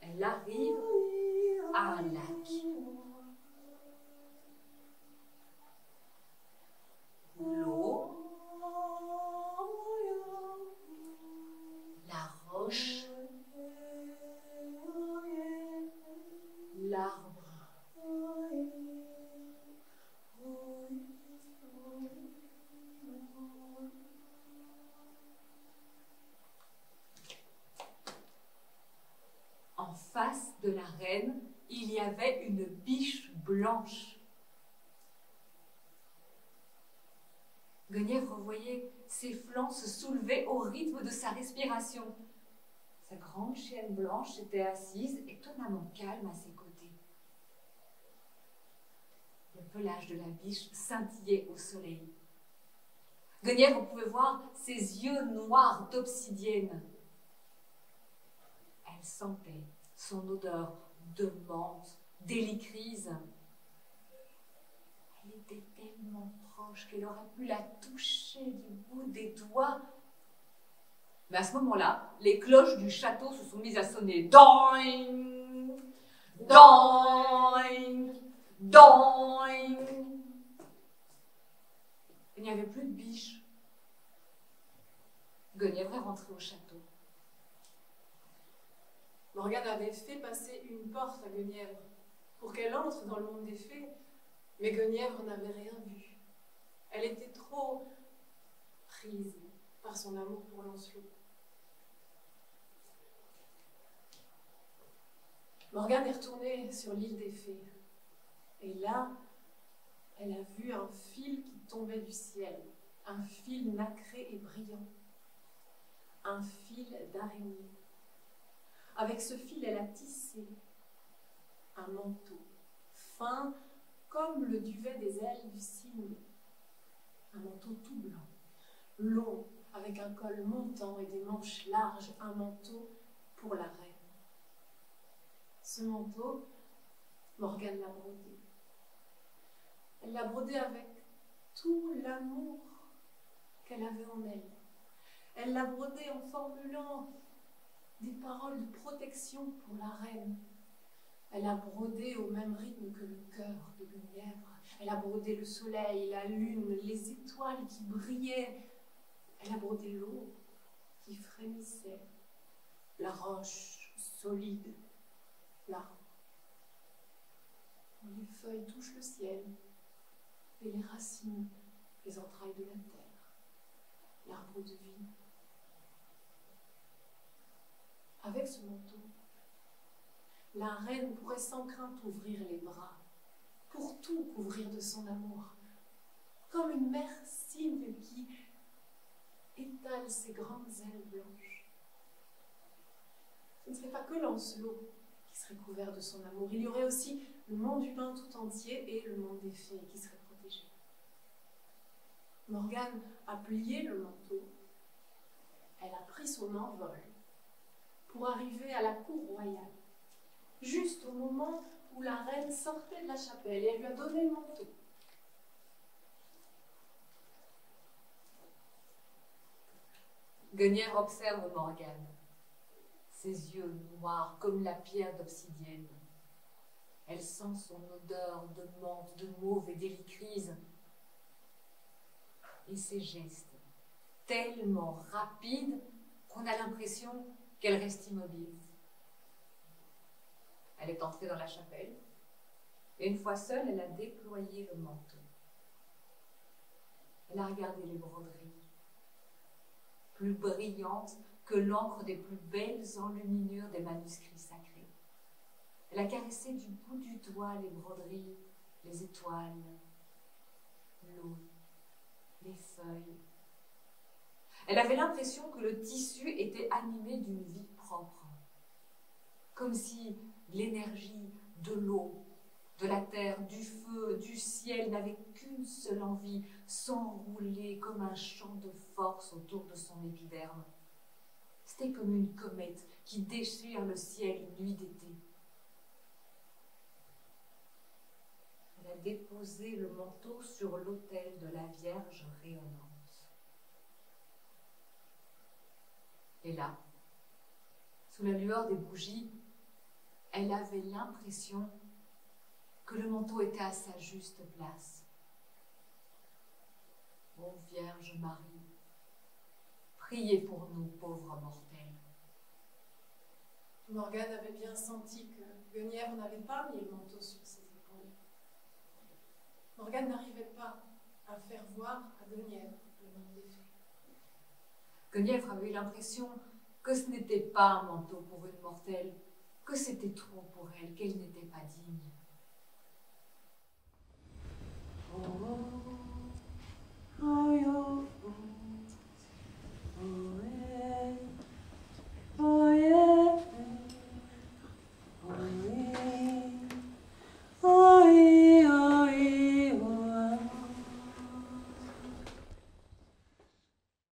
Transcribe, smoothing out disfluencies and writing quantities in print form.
Elle arrive à un lac. L'eau, la roche, l'arbre. En face de la reine, il y avait une biche blanche. Guenièvre voyait ses flancs se soulever au rythme de sa respiration. Sa grande chienne blanche était assise, étonnamment calme à ses côtés. Le pelage de la biche scintillait au soleil. Guenièvre pouvait voir ses yeux noirs d'obsidienne. Elle sentait son odeur de menthe, d'hélicryse. Elle était tellement proche qu'elle aurait pu la toucher du bout des doigts. Mais à ce moment-là, les cloches du château se sont mises à sonner. Doing, doing, doing. Il n'y avait plus de biche. Guenièvre est rentrée au château. Morgane avait fait passer une porte à Guenièvre pour qu'elle entre dans le monde des fées, mais Guenièvre n'avait rien vu. Elle était trop prise par son amour pour Lancelot. Morgane est retournée sur l'île des fées. Et là, elle a vu un fil qui tombait du ciel. Un fil nacré et brillant. Un fil d'araignée. Avec ce fil, elle a tissé un manteau, fin comme le duvet des ailes du cygne. Un manteau tout blanc, long, avec un col montant et des manches larges, un manteau pour la reine. Ce manteau, Morgane l'a brodé. Elle l'a brodé avec tout l'amour qu'elle avait en elle. Elle l'a brodé en formulant des paroles de protection pour la reine. Elle a brodé au même rythme que le cœur de Guenièvre. Elle a brodé le soleil, la lune, les étoiles qui brillaient. Elle a brodé l'eau qui frémissait, la roche solide, l'arbre. Les feuilles touchent le ciel et les racines, les entrailles de la terre, l'arbre de vie. Avec ce manteau, la reine pourrait sans crainte ouvrir les bras, pour tout couvrir de son amour, comme une mère cygne qui étale ses grandes ailes blanches. Ce ne serait pas que Lancelot qui serait couvert de son amour, il y aurait aussi le monde humain tout entier et le monde des fées qui serait protégé. Morgane a plié le manteau, elle a pris son envol pour arriver à la cour royale, juste au moment où la reine sortait de la chapelle et elle lui a donné le manteau. Guenièvre observe Morgane, ses yeux noirs comme la pierre d'obsidienne. Elle sent son odeur de menthe, de mauve et d'hélicryse. Et ses gestes, tellement rapides qu'on a l'impression qu'elle reste immobile. Elle est entrée dans la chapelle, et une fois seule, elle a déployé le manteau. Elle a regardé les broderies, plus brillantes que l'encre des plus belles enluminures des manuscrits sacrés. Elle a caressé du bout du doigt les broderies, les étoiles, l'eau, les feuilles. Elle avait l'impression que le tissu était animé d'une vie propre, comme si l'énergie de l'eau, de la terre, du feu, du ciel n'avait qu'une seule envie, s'enrouler comme un champ de force autour de son épiderme. C'était comme une comète qui déchire le ciel une nuit d'été. Elle a déposé le manteau sur l'autel de la Vierge rayonnante. Et là, Sous la lueur des bougies, elle avait l'impression que le manteau était à sa juste place. Ô Vierge Marie, priez pour nous pauvres mortels. Morgane avait bien senti que Guenièvre n'avait pas mis le manteau sur ses épaules. Morgane n'arrivait pas à faire voir à Guenièvre le monde des fées. Guenièvre avait eu l'impression que ce n'était pas un manteau pour une mortelle, que c'était trop pour elle, qu'elle n'était pas digne. Oh.